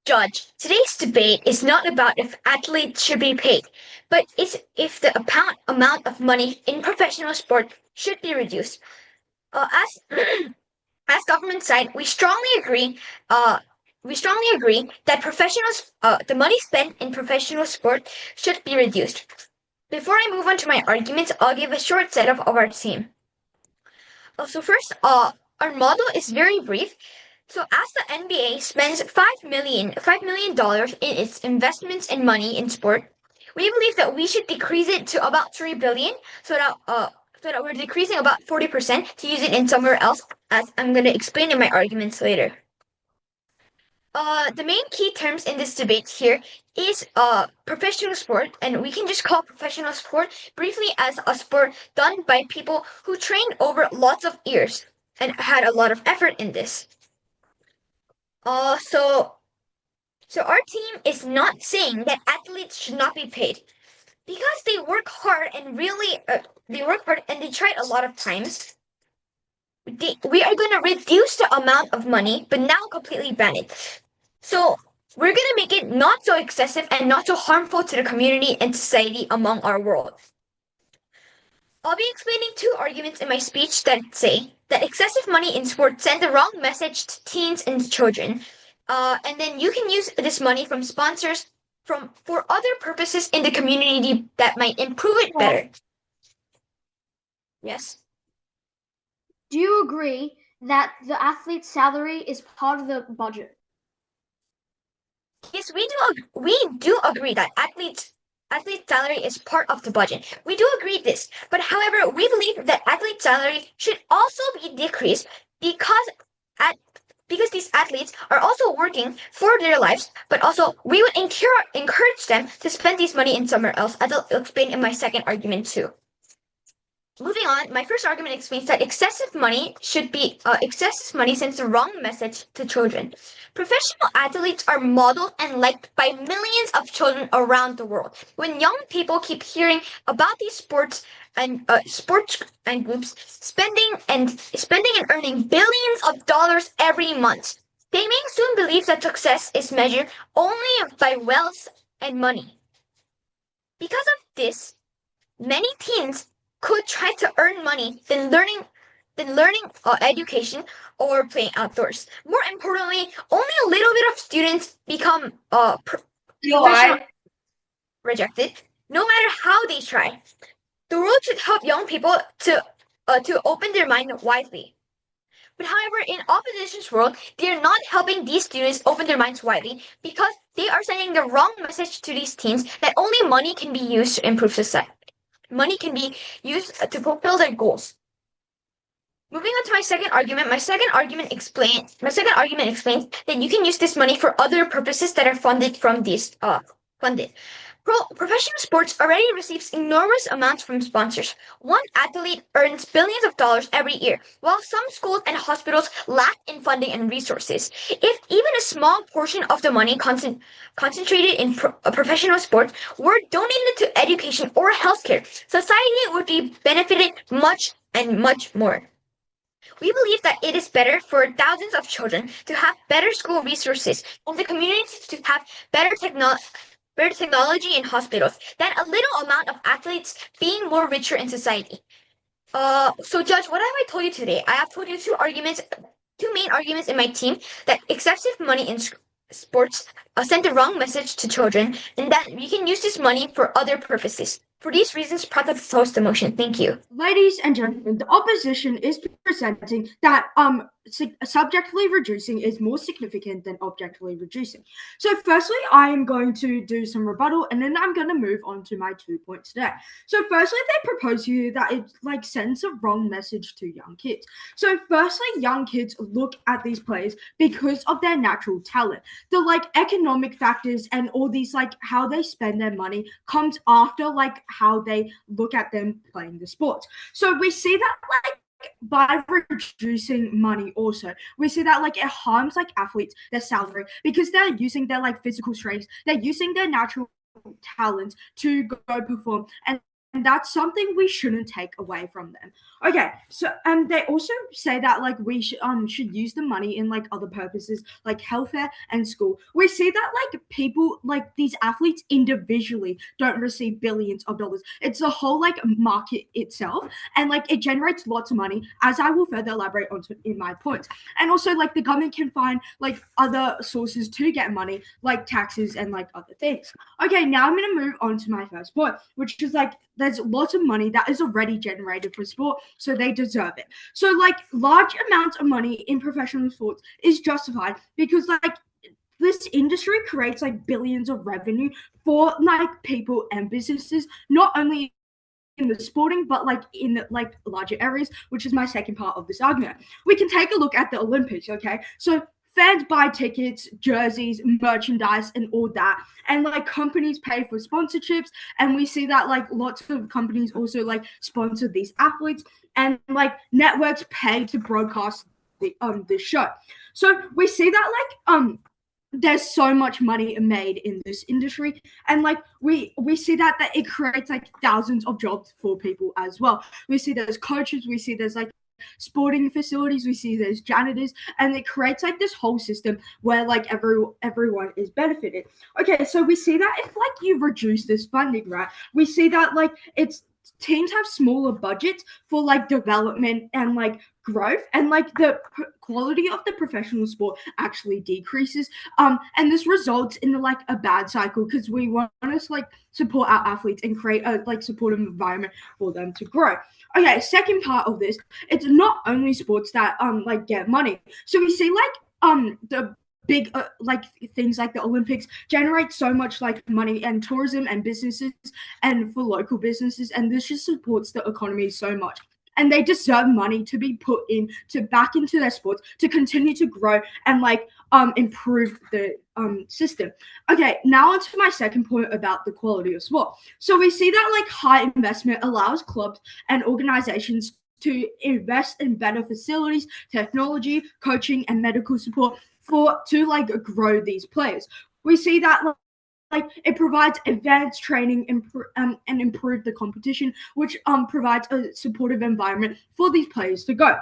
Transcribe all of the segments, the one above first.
Judge, today's debate is not about if athletes should be paid, but it's if the amount of money in professional sport should be reduced. As as government side, we strongly agree that the money spent in professional sport should be reduced. Before I move on to my arguments, I'll give a short setup of our team. So first, our model is very brief. So as the NBA spends $5 million in its investments and money in sport, we believe that we should decrease it to about 3 billion so that we're decreasing about 40% to use it in somewhere else, as I'm going to explain in my arguments later. The main key terms in this debate here is professional sport, and we can just call professional sport briefly as a sport done by people who trained over lots of years and had a lot of effort in this. So our team is not saying that athletes should not be paid because they work hard and they tried a lot of times. We are going to reduce the amount of money, but now completely ban it. So we're going to make it not so excessive and not so harmful to the community and society among our world. I'll be explaining two arguments in my speech that say that excessive money in sports send the wrong message to teens and children. And then you can use this money from sponsors for other purposes in the community that might improve it better. Yes. Do you agree that the athlete's salary is part of the budget? Yes, we do agree that athlete's salary is part of the budget. We do agree this, but however, we believe that athlete salary should also be decreased because these athletes are also working for their lives, but also we would encourage them to spend this money in somewhere else, as I'll explain in my second argument too. Moving on, my first argument explains that excessive money sends the wrong message to children. Professional athletes are modeled and liked by millions of children around the world. When young people keep hearing about these sports and groups spending and earning billions of dollars every month, they may soon believe that success is measured only by wealth and money. Because of this, many teens could try to earn money than learning education or playing outdoors. More importantly, only a little bit of students become rejected, no matter how they try. The world should help young people to open their mind widely. But however, in opposition's world, they are not helping these students open their minds widely because they are sending the wrong message to these teens that only money can be used to improve society. Money can be used to fulfill their goals. Moving on to my second argument, my second argument explains that you can use this money for other purposes that are funded from these Professional sports already receives enormous amounts from sponsors. One athlete earns billions of dollars every year, while some schools and hospitals lack in funding and resources. If even a small portion of the money concentrated in professional sports were donated to education or healthcare, society would be benefited much and much more. We believe that it is better for thousands of children to have better school resources and the communities to have better technology in hospitals than a little amount of athletes being more richer in society. So Judge, what have I told you today? I have told you two main arguments in my team that excessive money in sports send the wrong message to children and that we can use this money for other purposes. For these reasons, Prata proposed the motion. Thank you. Ladies and gentlemen, the opposition is presenting that subjectively reducing is more significant than objectively reducing. So firstly, I am going to do some rebuttal and then I'm going to move on to my 2 points today. So firstly, they propose to you that it sends a wrong message to young kids. So firstly, young kids look at these players because of their natural talent. The economic factors and all these how they spend their money comes after how they look at them playing the sports. So we see that by reducing money also, we see that it harms athletes, their salary, because they're using their physical strength, they're using their natural talent to go perform, and that's something we shouldn't take away from them. Okay, so they also say that like we should use the money in like other purposes like healthcare and school. We see that like people like these athletes individually don't receive billions of dollars. It's the whole like market itself, and like it generates lots of money, as I will further elaborate on in my points. And also like the government can find like other sources to get money, like taxes and like other things. Okay, now I'm going to move on to my first point, which is like there's lots of money that is already generated for sport, so they deserve it. So like large amounts of money in professional sports is justified because like this industry creates like billions of revenue for like people and businesses, not only in the sporting but like in like larger areas, which is my second part of this argument. We can take a look at the Olympics. Okay, so fans buy tickets, jerseys, merchandise, and all that. And like companies pay for sponsorships. And we see that like lots of companies also like sponsor these athletes, and like networks pay to broadcast the show. So we see that like there's so much money made in this industry, and like we see that it creates like thousands of jobs for people as well. We see there's coaches, we see there's like sporting facilities, we see there's janitors, and it creates like this whole system where like everyone is benefited. Okay, so we see that if like you reduce this funding, right, we see that like it's teams have smaller budgets for like development and like growth, and like the quality of the professional sport actually decreases, and this results in like a bad cycle because we want to like support our athletes and create a like supportive environment for them to grow. Okay, second part of this, it's not only sports that like get money. So we see like the big like things like the Olympics generate so much like money and tourism and businesses and for local businesses, and this just supports the economy so much. And they deserve money to be put in to back into their sports to continue to grow and like improve the system. Okay, now on to my second point about the quality of sport. So we see that like high investment allows clubs and organizations to invest in better facilities, technology, coaching, and medical support to like grow these players. We see that like it provides advanced training and improve the competition, which provides a supportive environment for these players to go.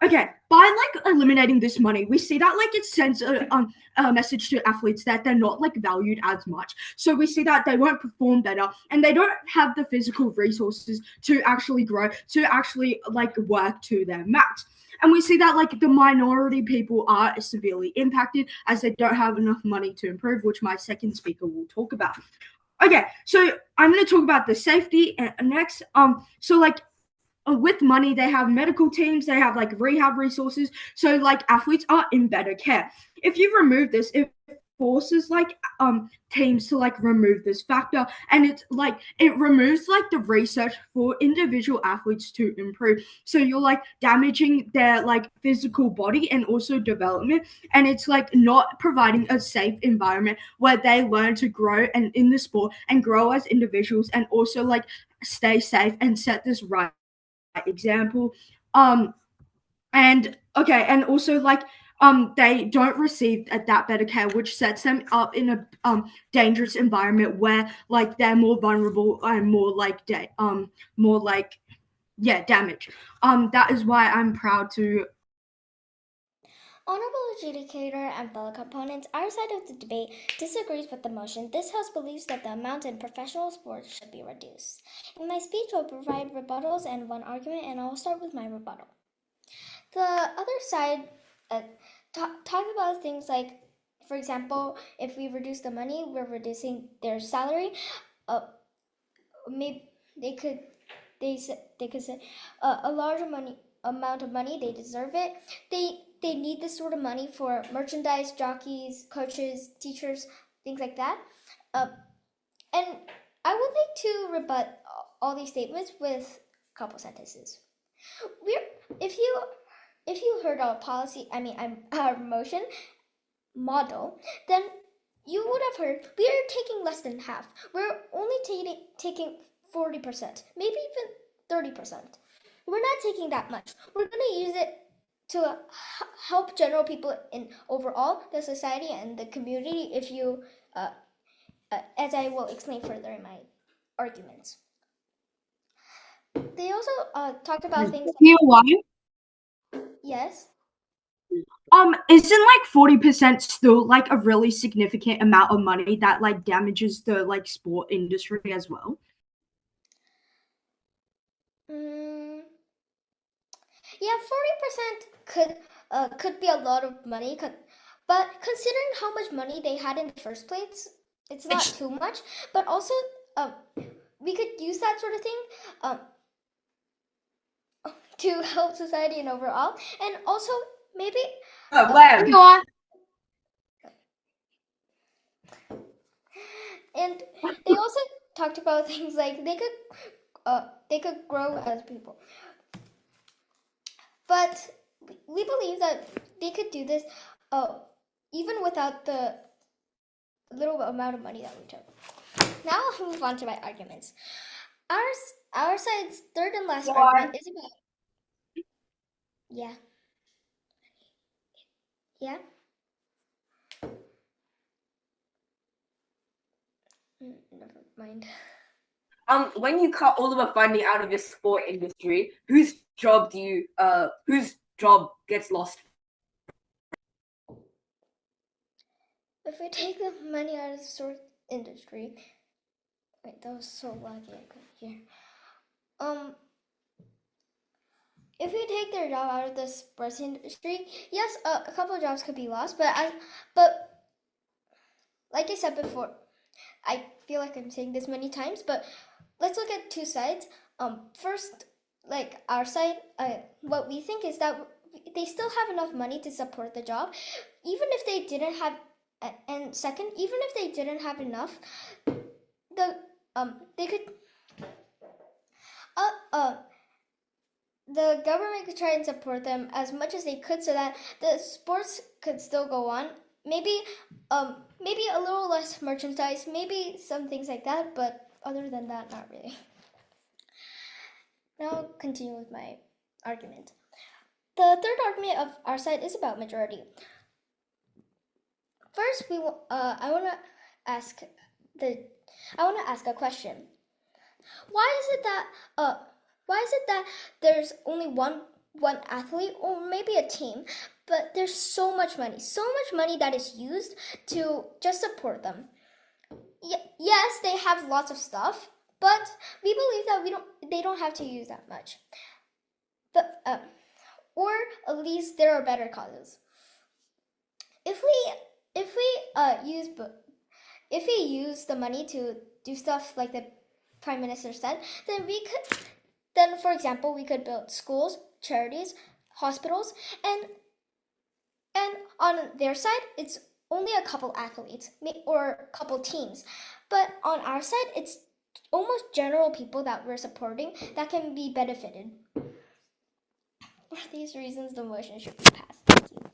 Okay, by like eliminating this money, we see that like it sends a message to athletes that they're not like valued as much. So we see that they won't perform better, and they don't have the physical resources to actually grow, to actually like work to their max. And we see that like the minority people are severely impacted as they don't have enough money to improve, which my second speaker will talk about. Okay, so I'm going to talk about the safety next. So like with money, they have medical teams, they have like rehab resources, so like athletes are in better care. If you remove this, it forces like teams to like remove this factor, and it's like it removes like the research for individual athletes to improve. So you're like damaging their like physical body and also development, and it's like not providing a safe environment where they learn to grow and in the sport and grow as individuals and also like stay safe and set this right example. And okay, and also like they don't receive that better care, which sets them up in a dangerous environment where like they're more vulnerable and more like damage. That is why I'm proud to. Honorable adjudicator and fellow components, our side of the debate disagrees with the motion. This House believes that the amount in professional sports should be reduced. In my speech, I'll provide rebuttals and one argument, and I'll start with my rebuttal. The other side talk about things like, for example, if we reduce the money, we're reducing their salary. Maybe they could say a larger amount of money, they deserve it. They need this sort of money for merchandise, jockeys, coaches, teachers, things like that. And I would like to rebut all these statements with a couple sentences. If you heard our policy, our motion model, then you would have heard we are taking less than half. We're only taking 40%, maybe even 30%. We're not taking that much. We're going to use it to help general people in overall the society and the community, if you as I will explain further in my arguments. They also talked about things. You know why? Yes. Isn't like 40% still like a really significant amount of money that like damages the like sport industry as well? Mm, yeah, 40% could be a lot of money. But considering how much money they had in the first place, it's not too much. But also, we could use that sort of thing to help society and overall, and also maybe. You are. And they also talked about things like they could grow as people. But we believe that they could do this even without the little amount of money that we took. Now I'll move on to my arguments. Our side's third and last argument is about. Yeah. Yeah. Never mind. When you cut all of the funding out of the sport industry, whose job gets lost? If we take the money out of the sport industry, wait, that was so laggy I couldn't hear. If we take their job out of the sports industry, yes, a couple of jobs could be lost, but like I said before, I feel like I'm saying this many times, but let's look at two sides. First, like our side, what we think is that they still have enough money to support the job, even if they didn't have. And second, even if they didn't have enough, they could. The government could try and support them as much as they could, so that the sports could still go on. Maybe a little less merchandise, maybe some things like that, but other than that, not really. Now I'll continue with my argument. The third argument of our side is about majority. First, I want to ask a question. Why is it that there's only one athlete or maybe a team, but there's so much money that is used to just support them? Yes, they have lots of stuff, but we believe that they don't have to use that much. But or at least there are better causes. If we use the money to do stuff like the Prime Minister said, then for example we could build schools, charities, hospitals, and on their side it's only a couple athletes or a couple teams, but on our side it's almost general people that we're supporting that can be benefited. For these reasons, the motion should be passed. Thank you.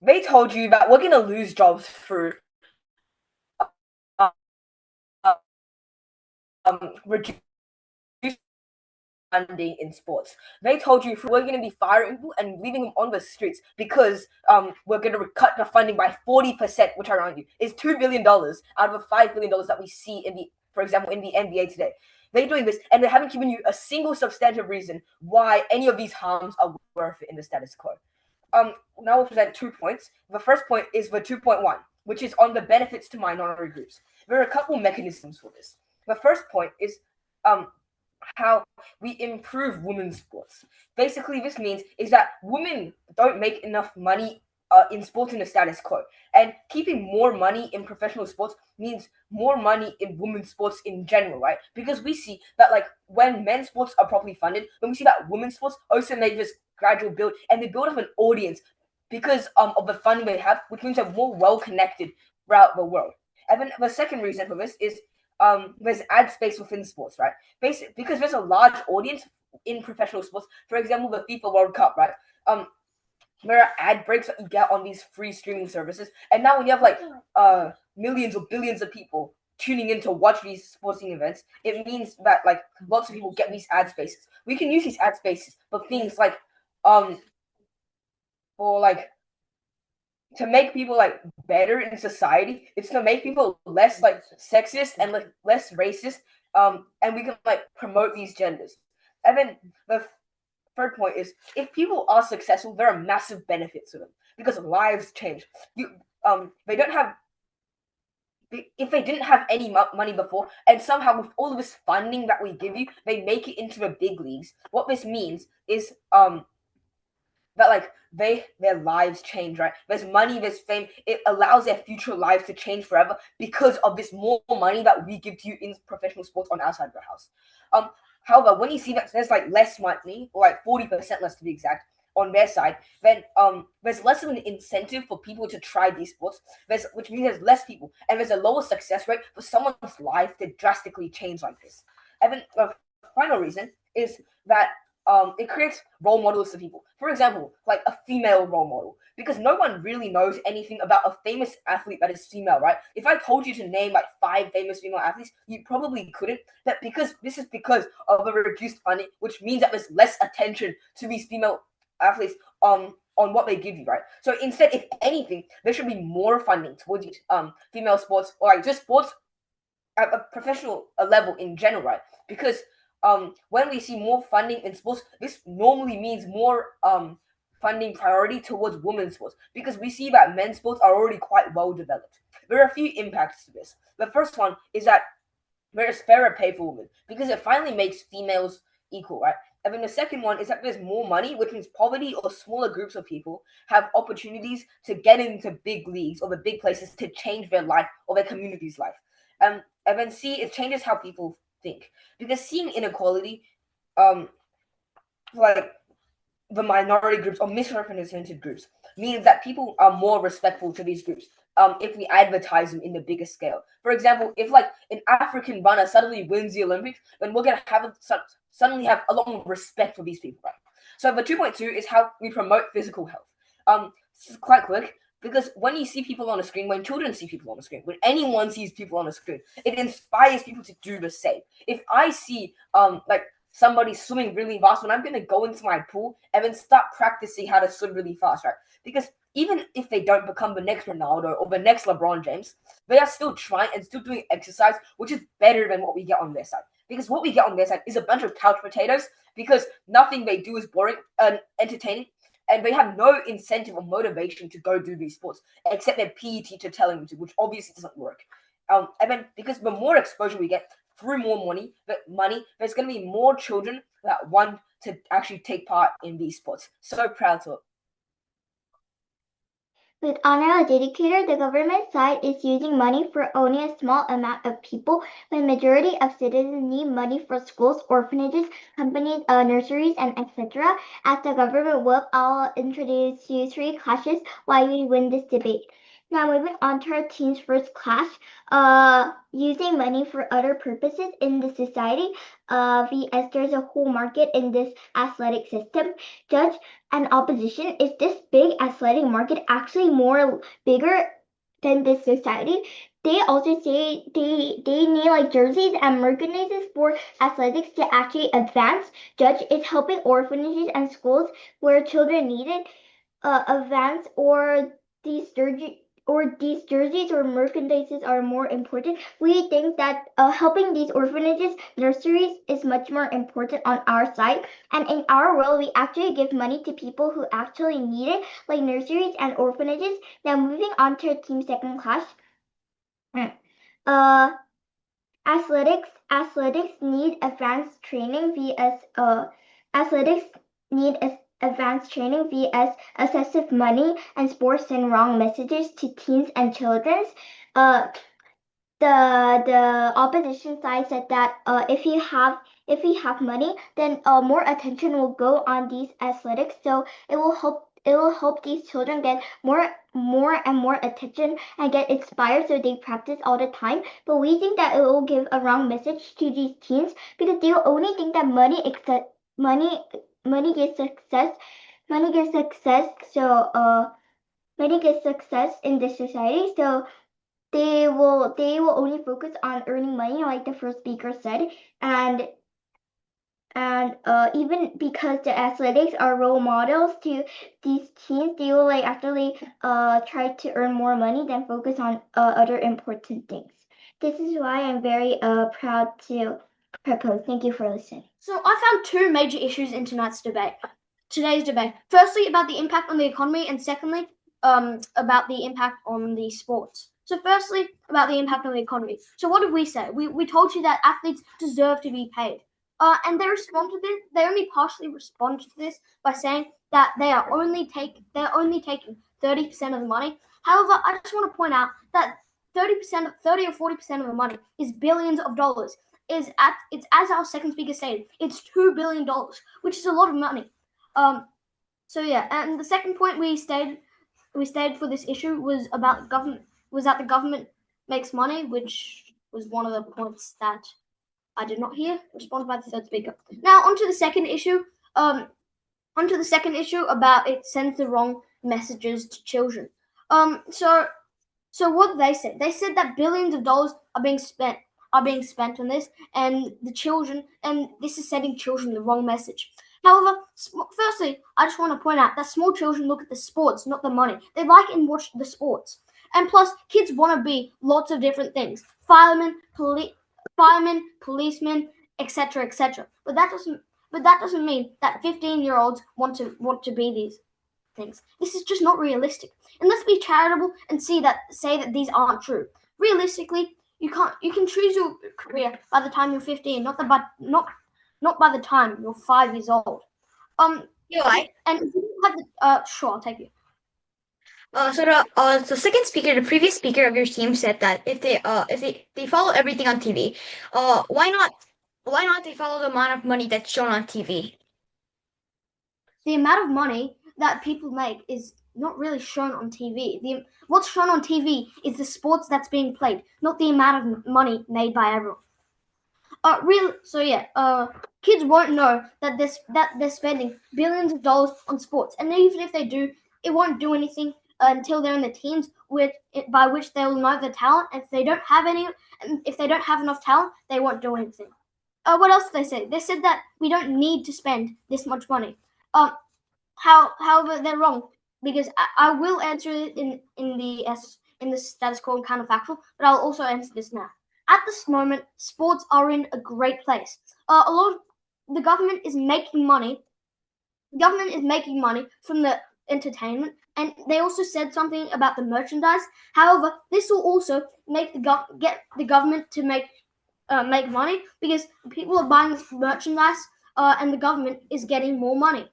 They told you that we're gonna lose jobs through reducing funding in sports. They told you we're going to be firing people and leaving them on the streets because we're going to cut the funding by 40%, which I remind you is $2 billion out of the $5 billion that we see for example, in the NBA today. They're doing this and they haven't given you a single substantive reason why any of these harms are worth it in the status quo. Now we'll present 2 points. The first point is the 2.1, which is on the benefits to minority groups. There are a couple mechanisms for this. The first point is how we improve women's sports. Basically, this means is that women don't make enough money in sports in the status quo, and keeping more money in professional sports means more money in women's sports in general, right? Because we see that like when men's sports are properly funded, then we see that women's sports also make this gradual build, and they build up an audience because of the funding they have, which means they're more well connected throughout the world. And then the second reason for this is there's ad space within sports, right? Because there's a large audience in professional sports. For example, the FIFA World Cup, right? There are ad breaks that you get on these free streaming services, and now when you have like millions or billions of people tuning in to watch these sporting events, it means that like lots of people get these ad spaces. We can use these ad spaces for things like for like to make people like better in society. It's to make people less like sexist and like less racist. And we can like promote these genders. And then the third point is if people are successful, there are massive benefits to them because lives change. They don't have if they didn't have any money before, and somehow with all of this funding that we give you, they make it into the big leagues. What this means is that like their lives change, right? There's money, there's fame. It allows their future lives to change forever because of this more money that we give to you in professional sports on our side of the house. However, when you see that there's like less money, or like 40% less to be exact, on their side, then there's less of an incentive for people to try these sports. Which means there's less people, and there's a lower success rate for someone's life to drastically change like this. And then the final reason is that it creates role models for people. For example, like a female role model, because no one really knows anything about a famous athlete that is female, right? If I told you to name like 5 famous female athletes, you probably couldn't. This is because of the reduced funding, which means that there's less attention to these female athletes on what they give you, right? So instead, if anything, there should be more funding towards female sports, or like just sports at a professional level in general, right? Because when we see more funding in sports, this normally means more funding priority towards women's sports, because we see that men's sports are already quite well developed. There are a few impacts to this. The first one is that there is fairer pay for women, because it finally makes females equal, right? And then the second one is that there's more money, which means poverty or smaller groups of people have opportunities to get into big leagues or the big places to change their life or their community's life. And then C, it changes how people think, because seeing inequality, like the minority groups or misrepresented groups, means that people are more respectful to these groups. If we advertise them in the biggest scale. For example, if like an African runner suddenly wins the Olympics, then we're gonna suddenly have a lot more respect for these people, right? So the 2.2 is how we promote physical health. This is quite quick, because when you see people on a screen, when children see people on a screen, when anyone sees people on a screen, it inspires people to do the same. If I see like somebody swimming really fast, when I'm going to go into my pool and then start practicing how to swim really fast, right? Because even if they don't become the next Ronaldo or the next LeBron James, they are still trying and still doing exercise, which is better than what we get on their side. Because what we get on their side is a bunch of couch potatoes, because nothing they do is boring and entertaining, and they have no incentive or motivation to go do these sports, except their PE teacher telling them to, which obviously doesn't work. And then because the more exposure we get through more money, there's going to be more children that want to actually take part in these sports. So proud to it. With honor adjudicator, the government side is using money for only a small amount of people, when majority of citizens need money for schools, orphanages, companies, nurseries, and etc. As the government will, I'll introduce you 3 classes why we win this debate. Now moving on to our team's first class, using money for other purposes in the society, vs there's a whole market in this athletic system. Judge and opposition, is this big athletic market actually more bigger than this society? They also say they need like jerseys and merchandises for athletics to actually advance. Judge, is helping orphanages and schools where children need it advance, or these jerseys or merchandises are more important? We think that helping these orphanages, nurseries is much more important on our side. And in our world, we actually give money to people who actually need it, like nurseries and orphanages. Now moving on to team second class. Athletics need advanced training vs excessive money, and sports send wrong messages to teens and children. The opposition side said that if you have money, then more attention will go on these athletics. So it will help these children get more and more attention and get inspired, so they practice all the time. But we think that it will give a wrong message to these teens, because they will only think that money gives success. So money gives success in this society. So they will only focus on earning money, like the first speaker said, and even because the athletics are role models to these teens, they will like actually try to earn more money than focus on other important things. This is why I'm very proud to propose. Thank you for listening. So I found two major issues in today's debate. Firstly, about the impact on the economy, and secondly, about the impact on the sports. So firstly, about the impact on the economy. So what did we say? We told you that athletes deserve to be paid. And they respond to this. They only partially respond to this by saying that they're only taking 30% of the money. However, I just want to point out that 30% or 40% of the money is billions of dollars. It's as our second speaker said, it's $2 billion, which is a lot of money. So yeah, and the second point we stated for this issue was about that the government makes money, which was one of the points that I did not hear responded by the third speaker. Now onto the second issue. About it sends the wrong messages to children. So what they said? They said that billions of dollars are being spent on this, and the children, and this is sending children the wrong message. However, firstly, I just want to point out that small children look at the sports, not the money. They like and watch the sports. And plus, kids want to be lots of different things. Firemen, policemen, etc., etc. But that doesn't mean that 15-year-olds want to be these things. This is just not realistic. And let's be charitable and say that these aren't true. Realistically, you can choose your career by the time you're 15, not by the time you're 5 years old. You like? And if you have the, sure, I'll take it. So the second speaker, the previous speaker of your team said that if they follow everything on TV, why not they follow the amount of money that's shown on TV? The amount of money that people make is not really shown on TV. What's shown on TV is the sports that's being played, not the amount of money made by everyone. Kids won't know that they're spending billions of dollars on sports, and even if they do, it won't do anything until they're in the teens, by which they will know the talent. And if they don't have enough talent, they won't do anything. What else did they say? They said that we don't need to spend this much money. However, they're wrong, because I will answer it in the status quo and counterfactual, but I'll also answer this now. At this moment, sports are in a great place. The government is making money. The government is making money from the entertainment, and they also said something about the merchandise. However, this will also make get the government to make money, because people are buying this merchandise, and the government is getting more money.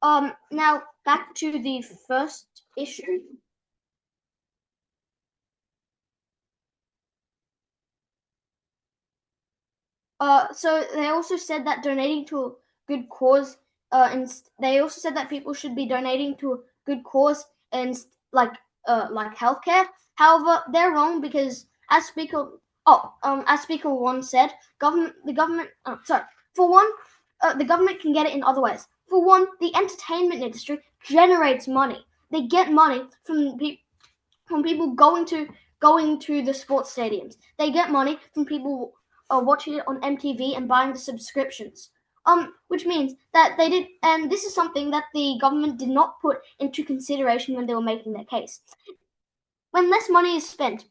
Now back to the first issue. So they also said that donating to a good cause, and they also said that people should be donating to a good cause, and like healthcare. However, they're wrong, because as Speaker One said, the government can get it in other ways. For one, the entertainment industry generates money. They get money from people going to the sports stadiums. They get money from people watching it on MTV and buying the subscriptions. Which means that they did, and this is something that the government did not put into consideration when they were making their case. When less money is spent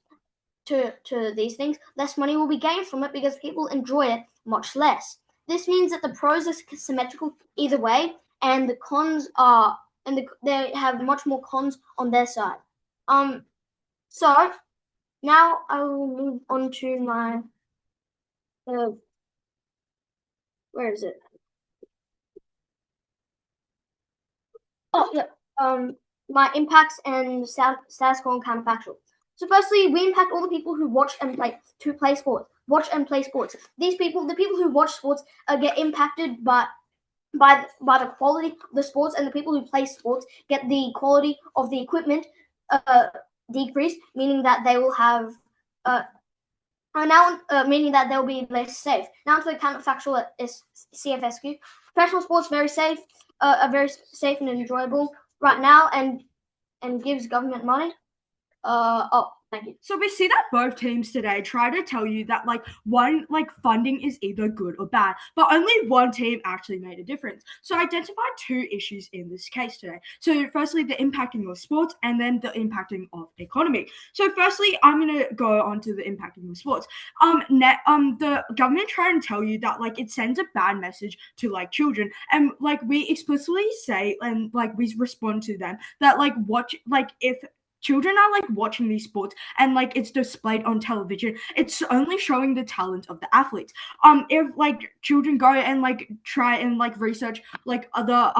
to these things, less money will be gained from it, because people enjoy it much less. This means that the pros are symmetrical either way, and the cons are, they have much more cons on their side. So now I will move on to my where is it? Oh yeah. My impacts and status quo and counterfactual. So firstly, we impact all the people who watch and play sports. These people, the people who watch sports, get impacted by the quality of the sports, and the people who play sports get the quality of the equipment decreased, meaning that they will have meaning that they'll be less safe. Now to the counterfactual is CFSQ. Professional sports are very safe and enjoyable right now, and gives government money. Thank you. So we see that both teams today try to tell you that one funding is either good or bad, but only one team actually made a difference. So I identified two issues in this case today. So firstly, the impacting of sports, and then the impacting of economy. So firstly, I'm gonna go on to the impacting of sports. The government try and tell you that it sends a bad message to children, and we explicitly say, and we respond to them that if children are watching these sports and it's displayed on television, it's only showing the talent of the athletes. If children go and try and research other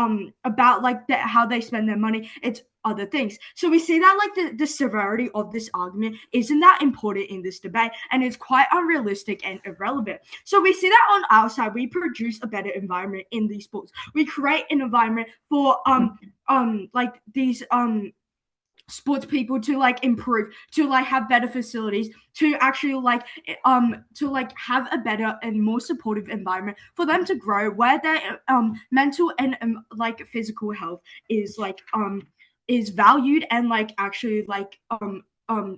about how they spend their money, it's other things. So we see that the severity of this argument isn't that important in this debate, and it's quite unrealistic and irrelevant. So we see that on our side, we produce a better environment in these sports. We create an environment for these sports people to improve, to have better facilities, to actually have a better and more supportive environment for them to grow, where their mental and physical health is valued and actually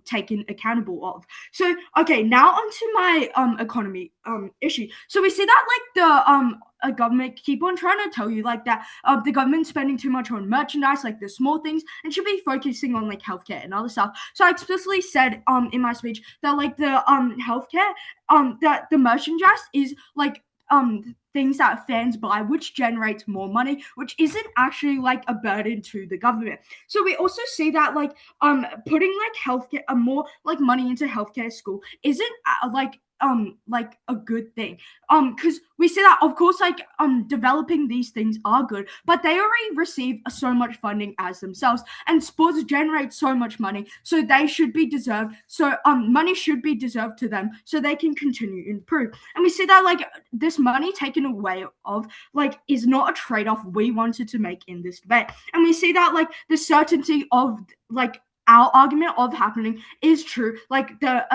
taken accountable of. So okay, now onto my economy issue. So we see that the government keep on trying to tell you that the government's spending too much on merchandise, the small things, and should be focusing on healthcare and other stuff. So I explicitly said in my speech that the healthcare that the merchandise is things that fans buy, which generates more money, which isn't actually a burden to the government. So we also see that putting healthcare more money into healthcare school isn't a good thing, because we see that of course developing these things are good, but they already receive so much funding as themselves, and sports generate so much money, so they should be deserved. So money should be deserved to them so they can continue to improve. And we see that this money taken away of is not a trade-off we wanted to make in this debate. And we see that the certainty of our argument of happening is true. The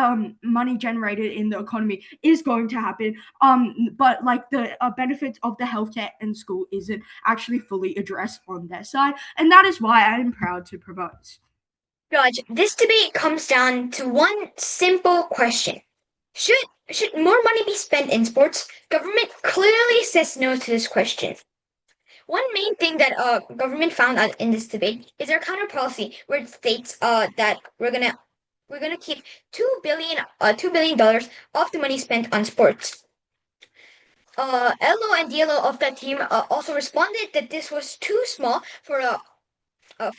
money generated in the economy is going to happen, but the benefits of the healthcare and school isn't actually fully addressed on their side, and that is why I am proud to propose. Judge, this debate comes down to one simple question: should more money be spent in sports? Government clearly says no to this question. One main thing that government found out in this debate is their counter policy, where it states that we're gonna keep $2 billion of the money spent on sports. LO and DLO of that team also responded that this was too small for the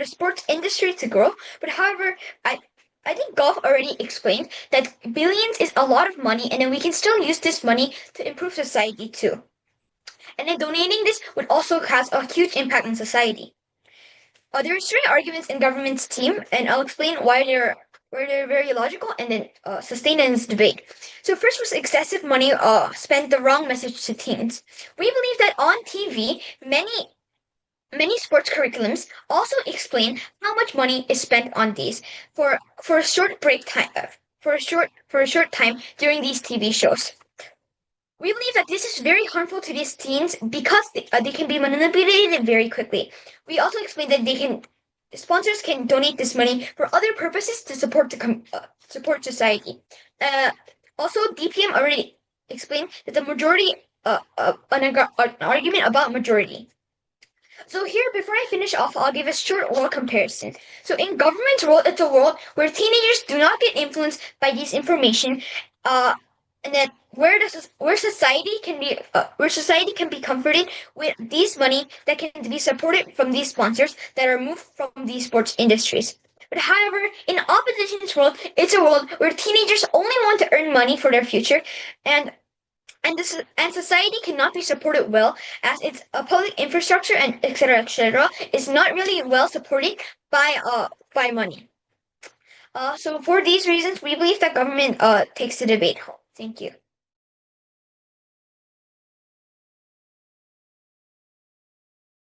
sports industry to grow. But however, I think Golf already explained that billions is a lot of money, and then we can still use this money to improve society too. And then donating this would also have a huge impact on society. There are three arguments in government's team, and I'll explain why they're very logical and then sustained in this debate. So first was excessive money spent the wrong message to teens. We believe that on TV, many sports curriculums also explain how much money is spent on these for a short break time for a short time during these TV shows. We believe that this is very harmful to these teens because they can be manipulated very quickly. We also explained that sponsors can donate this money for other purposes to support support society. Also, DPM already explained that the majority, an argument about majority. So here, before I finish off, I'll give a short world comparison. So in government's world, it's a world where teenagers do not get influenced by this information, and that where society can be comforted with these money that can be supported from these sponsors that are moved from these sports industries. But however, in opposition's world, it's a world where teenagers only want to earn money for their future, and society cannot be supported well, as its public infrastructure and etc. is not really well supported by money. So for these reasons, we believe that government takes the debate home. Thank you.